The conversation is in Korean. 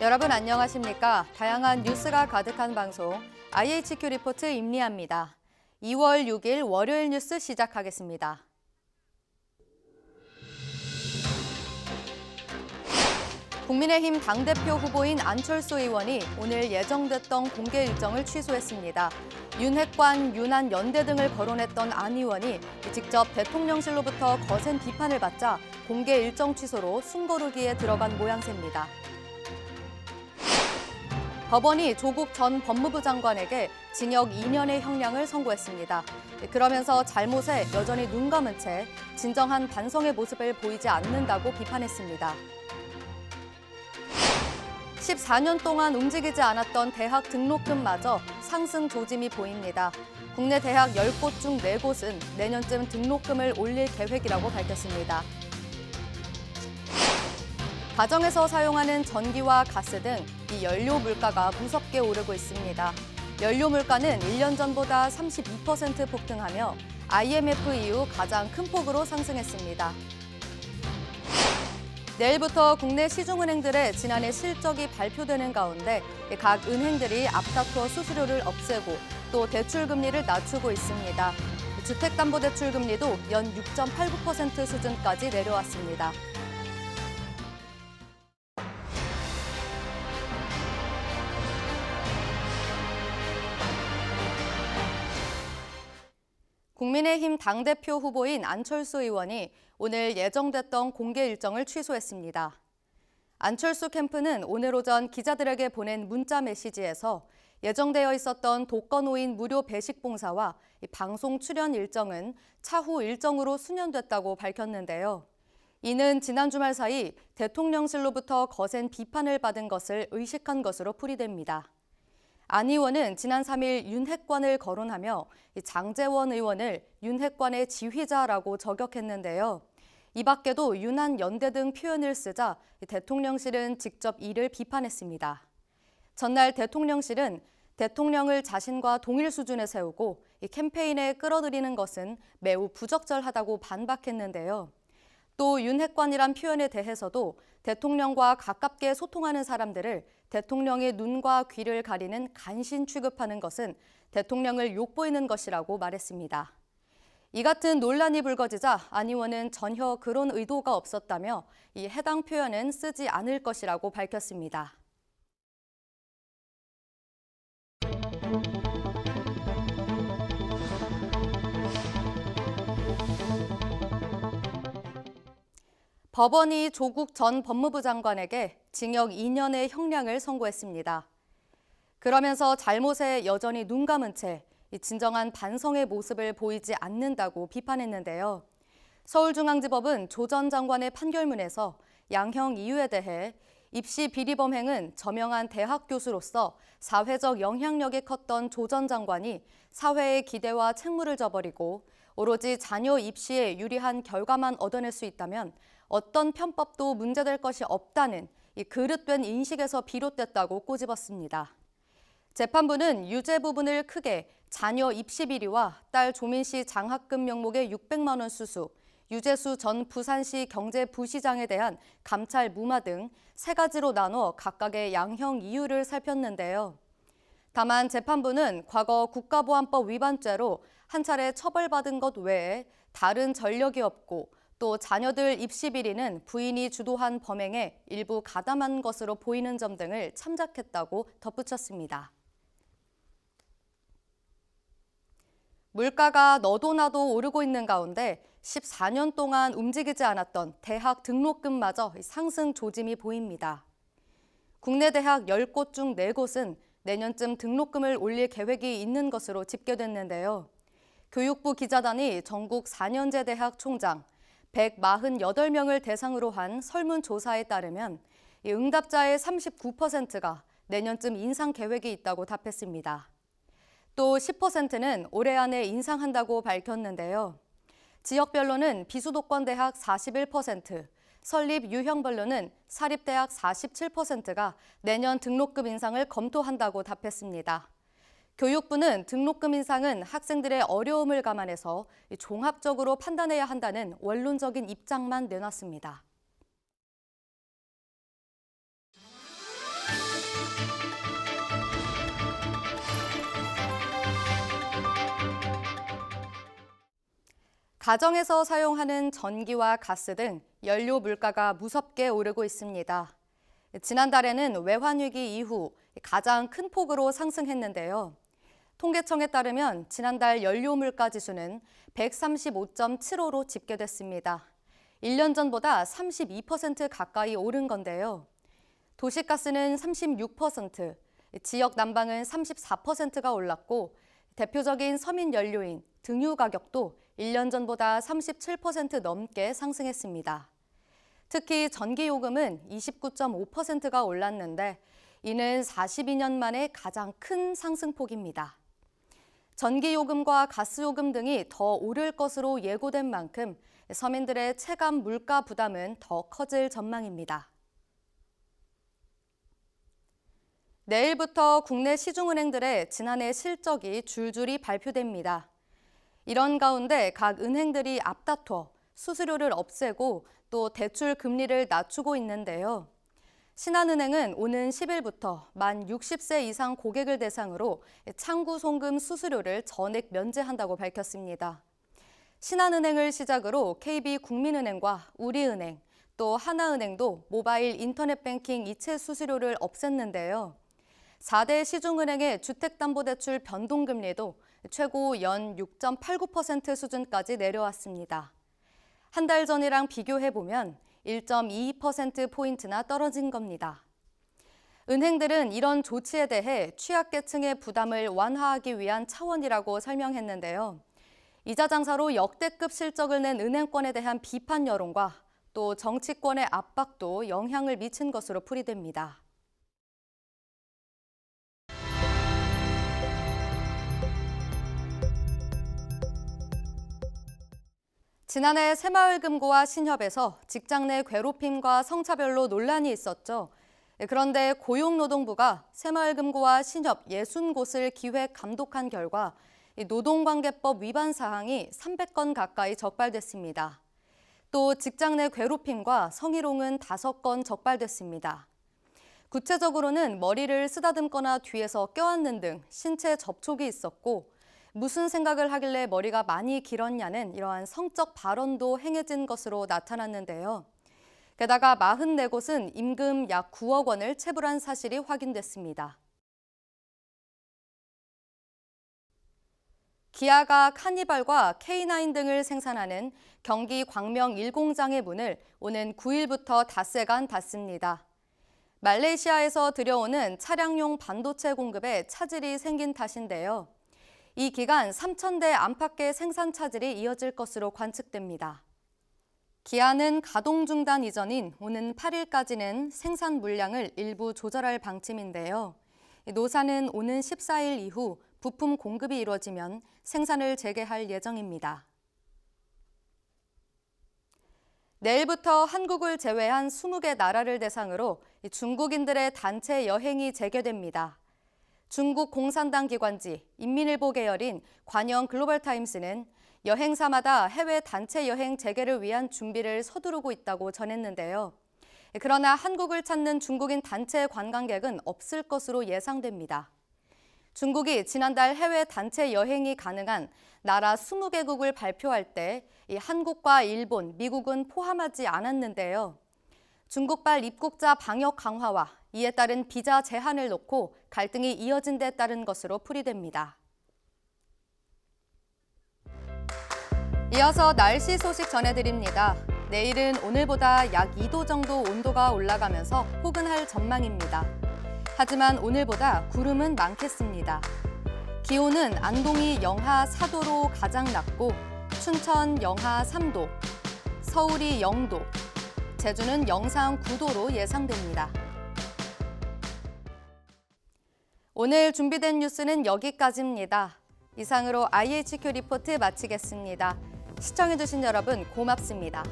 여러분 안녕하십니까? 다양한 뉴스가 가득한 방송 IHQ 리포트 임리아입니다. 2월 6일 월요일 뉴스 시작하겠습니다. 국민의힘 당대표 후보인 안철수 의원이 오늘 예정됐던 공개 일정을 취소했습니다. 윤핵관, 윤한 연대 등을 거론했던 안 의원이 직접 대통령실로부터 거센 비판을 받자 공개 일정 취소로 숨고르기에 들어간 모양새입니다. 법원이 조국 전 법무부 장관에게 징역 2년의 형량을 선고했습니다. 그러면서 잘못에 여전히 눈 감은 채 진정한 반성의 모습을 보이지 않는다고 비판했습니다. 14년 동안 움직이지 않았던 대학 등록금마저 상승 조짐이 보입니다. 국내 대학 10곳 중 4곳은 내년쯤 등록금을 올릴 계획이라고 밝혔습니다. 가정에서 사용하는 전기와 가스 등 이 연료 물가가 무섭게 오르고 있습니다. 연료 물가는 1년 전보다 32% 폭등하며 IMF 이후 가장 큰 폭으로 상승했습니다. 내일부터 국내 시중은행들의 지난해 실적이 발표되는 가운데 각 은행들이 앞다퉈 수수료를 없애고 또 대출금리를 낮추고 있습니다. 주택담보대출금리도 연 6.89% 수준까지 내려왔습니다. 국민의힘 당대표 후보인 안철수 의원이 오늘 예정됐던 공개 일정을 취소했습니다. 안철수 캠프는 오늘 오전 기자들에게 보낸 문자 메시지에서 예정되어 있었던 독거노인 무료 배식 봉사와 방송 출연 일정은 차후 일정으로 수년됐다고 밝혔는데요. 이는 지난 주말 사이 대통령실로부터 거센 비판을 받은 것을 의식한 것으로 풀이됩니다. 안 의원은 지난 3일 윤핵관을 거론하며 장제원 의원을 윤핵관의 지휘자라고 저격했는데요. 이 밖에도 윤한 연대 등 표현을 쓰자 대통령실은 직접 이를 비판했습니다. 전날 대통령실은 대통령을 자신과 동일 수준에 세우고 캠페인에 끌어들이는 것은 매우 부적절하다고 반박했는데요. 또 윤핵관이란 표현에 대해서도 대통령과 가깝게 소통하는 사람들을 대통령의 눈과 귀를 가리는 간신 취급하는 것은 대통령을 욕보이는 것이라고 말했습니다. 이 같은 논란이 불거지자 안 의원은 전혀 그런 의도가 없었다며 이 해당 표현은 쓰지 않을 것이라고 밝혔습니다. 법원이 조국 전 법무부 장관에게 징역 2년의 형량을 선고했습니다. 그러면서 잘못에 여전히 눈 감은 채 진정한 반성의 모습을 보이지 않는다고 비판했는데요. 서울중앙지법은 조 전 장관의 판결문에서 양형 이유에 대해 입시 비리 범행은 저명한 대학 교수로서 사회적 영향력이 컸던 조 전 장관이 사회의 기대와 책무를 저버리고 오로지 자녀 입시에 유리한 결과만 얻어낼 수 있다면 어떤 편법도 문제될 것이 없다는 이 그릇된 인식에서 비롯됐다고 꼬집었습니다. 재판부는 유죄 부분을 크게 자녀 입시 비리와 딸 조민 씨 장학금 명목의 600만 원 수수, 유재수 전 부산시 경제부시장에 대한 감찰 무마 등 세 가지로 나눠 각각의 양형 이유를 살폈는데요. 다만 재판부는 과거 국가보안법 위반죄로 한 차례 처벌받은 것 외에 다른 전력이 없고 또 자녀들 입시 비리는 부인이 주도한 범행에 일부 가담한 것으로 보이는 점 등을 참작했다고 덧붙였습니다. 물가가 너도 나도 오르고 있는 가운데 14년 동안 움직이지 않았던 대학 등록금마저 상승 조짐이 보입니다. 국내 대학 10곳 중 4곳은 내년쯤 등록금을 올릴 계획이 있는 것으로 집계됐는데요. 교육부 기자단이 전국 4년제 대학 총장 148명을 대상으로 한 설문조사에 따르면 응답자의 39%가 내년쯤 인상 계획이 있다고 답했습니다. 또 10%는 올해 안에 인상한다고 밝혔는데요. 지역별로는 비수도권 대학 41%, 설립 유형별로는 사립대학 47%가 내년 등록금 인상을 검토한다고 답했습니다. 교육부는 등록금 인상은 학생들의 어려움을 감안해서 종합적으로 판단해야 한다는 원론적인 입장만 내놨습니다. 가정에서 사용하는 전기와 가스 등 연료 물가가 무섭게 오르고 있습니다. 지난달에는 외환위기 이후 가장 큰 폭으로 상승했는데요. 통계청에 따르면 지난달 연료 물가 지수는 135.75로 집계됐습니다. 1년 전보다 32% 가까이 오른 건데요. 도시가스는 36%, 지역 난방은 34%가 올랐고 대표적인 서민 연료인 등유 가격도 1년 전보다 37% 넘게 상승했습니다. 특히 전기요금은 29.5%가 올랐는데 이는 42년 만에 가장 큰 상승폭입니다. 전기요금과 가스요금 등이 더 오를 것으로 예고된 만큼 서민들의 체감 물가 부담은 더 커질 전망입니다. 내일부터 국내 시중은행들의 지난해 실적이 줄줄이 발표됩니다. 이런 가운데 각 은행들이 앞다퉈 수수료를 없애고 또 대출 금리를 낮추고 있는데요. 신한은행은 오는 10일부터 만 60세 이상 고객을 대상으로 창구 송금 수수료를 전액 면제한다고 밝혔습니다. 신한은행을 시작으로 KB국민은행과 우리은행, 또 하나은행도 모바일 인터넷 뱅킹 이체 수수료를 없앴는데요. 4대 시중은행의 주택담보대출 변동금리도 최고 연 6.89% 수준까지 내려왔습니다. 한 달 전이랑 비교해보면 1.22%포인트나 떨어진 겁니다. 은행들은 이런 조치에 대해 취약계층의 부담을 완화하기 위한 차원이라고 설명했는데요. 이자 장사로 역대급 실적을 낸 은행권에 대한 비판 여론과 또 정치권의 압박도 영향을 미친 것으로 풀이됩니다. 지난해 새마을금고와 신협에서 직장 내 괴롭힘과 성차별로 논란이 있었죠. 그런데 고용노동부가 새마을금고와 신협 60곳을 기획 감독한 결과 노동관계법 위반 사항이 300건 가까이 적발됐습니다. 또 직장 내 괴롭힘과 성희롱은 5건 적발됐습니다. 구체적으로는 머리를 쓰다듬거나 뒤에서 껴안는 등 신체 접촉이 있었고 무슨 생각을 하길래 머리가 많이 길었냐는 이러한 성적 발언도 행해진 것으로 나타났는데요. 게다가 44곳은 임금 약 9억 원을 체불한 사실이 확인됐습니다. 기아가 카니발과 K9 등을 생산하는 경기 광명 1공장의 문을 오는 9일부터 닷새간 닫습니다. 말레이시아에서 들여오는 차량용 반도체 공급에 차질이 생긴 탓인데요. 이 기간 3,000대 안팎의 생산 차질이 이어질 것으로 관측됩니다. 기아는 가동 중단 이전인 오는 8일까지는 생산 물량을 일부 조절할 방침인데요. 노사는 오는 14일 이후 부품 공급이 이루어지면 생산을 재개할 예정입니다. 내일부터 한국을 제외한 20개 나라를 대상으로 중국인들의 단체 여행이 재개됩니다. 중국 공산당 기관지 인민일보 계열인 관영 글로벌타임스는 여행사마다 해외 단체 여행 재개를 위한 준비를 서두르고 있다고 전했는데요. 그러나 한국을 찾는 중국인 단체 관광객은 없을 것으로 예상됩니다. 중국이 지난달 해외 단체 여행이 가능한 나라 20개국을 발표할 때 한국과 일본, 미국은 포함하지 않았는데요. 중국발 입국자 방역 강화와 이에 따른 비자 제한을 놓고 갈등이 이어진 데 따른 것으로 풀이됩니다. 이어서 날씨 소식 전해드립니다. 내일은 오늘보다 약 2도 정도 온도가 올라가면서 포근할 전망입니다. 하지만 오늘보다 구름은 많겠습니다. 기온은 안동이 영하 4도로 가장 낮고 춘천 영하 3도, 서울이 0도, 제주는 영상 9도로 예상됩니다. 오늘 준비된 뉴스는 여기까지입니다. 이상으로 IHQ 리포트 마치겠습니다. 시청해주신 여러분 고맙습니다.